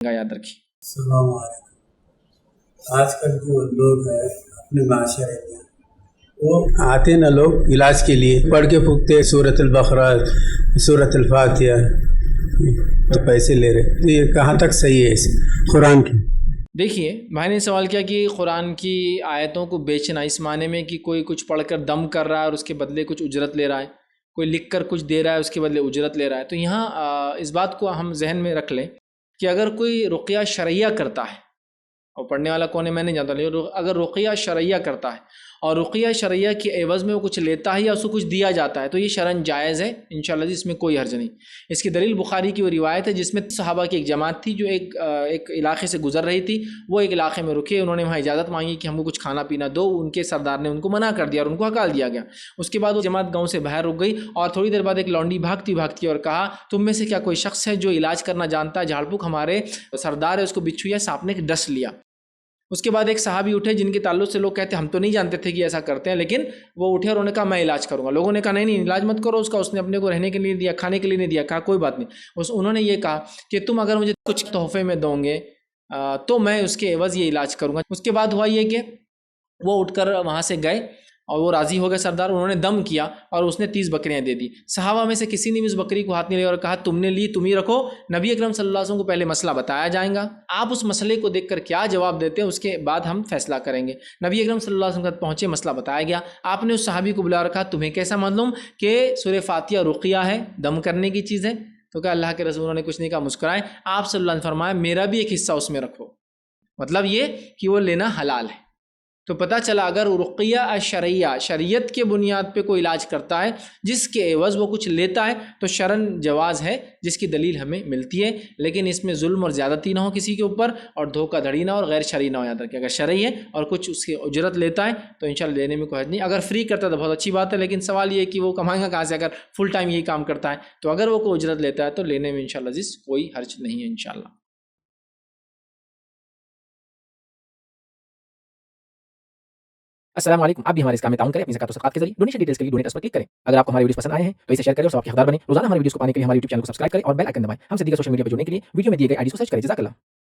یاد رکھیے۔ السلام علیکم۔ آج کل جو لوگ ہیں اپنے معاشرے میں وہ آتے نا لوگ علاج کے لیے پڑھ کے پھونکتے سورۃ البقرہ سورۃ الفاتحہ تو پیسے لے رہے، تو یہ کہاں تک صحیح ہے اس قرآن کی؟ دیکھیے بھائی نے سوال کیا کہ قرآن کی آیتوں کو بیچنا اس معنی میں کہ کوئی کچھ پڑھ کر دم کر رہا ہے اور اس کے بدلے کچھ اجرت لے رہا ہے، کوئی لکھ کر کچھ دے رہا ہے اس کے بدلے اجرت لے رہا ہے۔ تو یہاں اس بات کو ہم ذہن میں رکھ لیں کہ اگر کوئی رقیہ شرعیہ کرتا ہے، اور پڑھنے والا کون ہے میں نہیں جانتا، لیکن اگر رقیہ شرعیہ کرتا ہے اور رقیہ شرعیہ کی عوض میں وہ کچھ لیتا ہے یا اس کو کچھ دیا جاتا ہے تو یہ شرعاً جائز ہے انشاءاللہ جی، اس میں کوئی حرج نہیں۔ اس کی دلیل بخاری کی وہ روایت ہے جس میں صحابہ کی ایک جماعت تھی جو ایک علاقے سے گزر رہی تھی، وہ ایک علاقے میں رکے، انہوں نے وہاں اجازت مانگی کہ ہم کو کچھ کھانا پینا دو، ان کے سردار نے ان کو منع کر دیا اور ان کو ہکال دیا گیا۔ اس کے بعد وہ جماعت گاؤں سے باہر رک گئی اور تھوڑی دیر بعد ایک لونڈی بھاگتی اور کہا تم میں سے کیا کوئی شخص ہے جو علاج کرنا جانتا ہے؟ جھاڑ پھونک ہمارے سردار ہے، اس کو بچھو یا سانپ نے ڈس لیا۔ اس کے بعد ایک صحابی اٹھے جن کے تعلق سے لوگ کہتے ہیں ہم تو نہیں جانتے تھے کہ ایسا کرتے ہیں، لیکن وہ اٹھے اور انہوں نے کہا میں علاج کروں گا۔ لوگوں نے کہا نہیں علاج مت کرو اس کا، اس نے اپنے کو رہنے کے لیے دیا، کھانے کے لیے نہیں دیا۔ کہا کوئی بات نہیں۔ انہوں نے یہ کہا کہ تم اگر مجھے کچھ تحفے میں دو گے تو میں اس کے عوض یہ علاج کروں گا۔ اس کے بعد ہوا یہ کہ وہ اٹھ کر وہاں سے گئے اور وہ راضی ہو گئے سردار، انہوں نے دم کیا اور اس نے 30 بکریاں دے دی۔ صحابہ میں سے کسی نے بھی اس بکری کو ہاتھ نہیں لیا اور کہا تم نے لی تم ہی رکھو، نبی اکرم صلی اللہ علیہ وسلم کو پہلے مسئلہ بتایا جائے گا، آپ اس مسئلے کو دیکھ کر کیا جواب دیتے ہیں اس کے بعد ہم فیصلہ کریں گے۔ نبی اکرم صلی اللہ علیہ وسلم تک پہنچے، مسئلہ بتایا گیا، آپ نے اس صحابی کو بلا رکھا تمہیں کیسا معلوم کہ سورہ فاتحہ رقیہ ہے، دم کرنے کی چیز ہے؟ تو کہا اللہ کے رسول نے کچھ نہیں کہا، مسکرائے۔ آپ صلی اللہ علیہ وسلم نے فرمایا میرا بھی ایک حصہ اس میں رکھو، مطلب یہ کہ وہ لینا حلال ہے۔ تو پتہ چلا اگر رقیہ شرعیہ شریعت کے بنیاد پہ کوئی علاج کرتا ہے جس کے عوض وہ کچھ لیتا ہے تو شرعاً جواز ہے، جس کی دلیل ہمیں ملتی ہے، لیکن اس میں ظلم اور زیادتی نہ ہو کسی کے اوپر اور دھوکہ دھڑی نہ اور غیر شرعی نہ ہو۔ یاد رکھیں اگر شرعی ہے اور کچھ اس کی اجرت لیتا ہے تو انشاءاللہ لینے میں کوئی حرج نہیں۔ اگر فری کرتا ہے تو بہت اچھی بات ہے، لیکن سوال یہ ہے کہ وہ کمائے گا کہاں سے؟ اگر فل ٹائم یہی کام کرتا ہے تو اگر وہ کوئی اجرت لیتا ہے تو لینے میں انشاءاللہ عزیز کوئی حرج نہیں ہے انشاءاللہ۔ السلام علیکم، آپ بھی ہمارے اس کام میں تعاون کریں اپنی زکات و صدقات کے ذریعے۔ ڈونیشن ڈیٹیلز کے لیے ڈونیٹ اس پر کلک کریں۔ اگر آپ کو ہمارے ویڈیوز پسند آئے ہیں تو اسے شیئر کریں اور ثواب کے حقدار بنیں۔ روزانہ ہمارے ویڈیوز کو پانے کے لیے ہمارے یوٹیوب چینل کو سبسکرائب کریں اور بیل آئکن دبائیں۔ ہم سے دیگر سوشل میڈیا پر جڑنے کے لیے ویڈیو میں دیے گئے آئی ڈی کو سرچ کریں۔ جزاک اللہ۔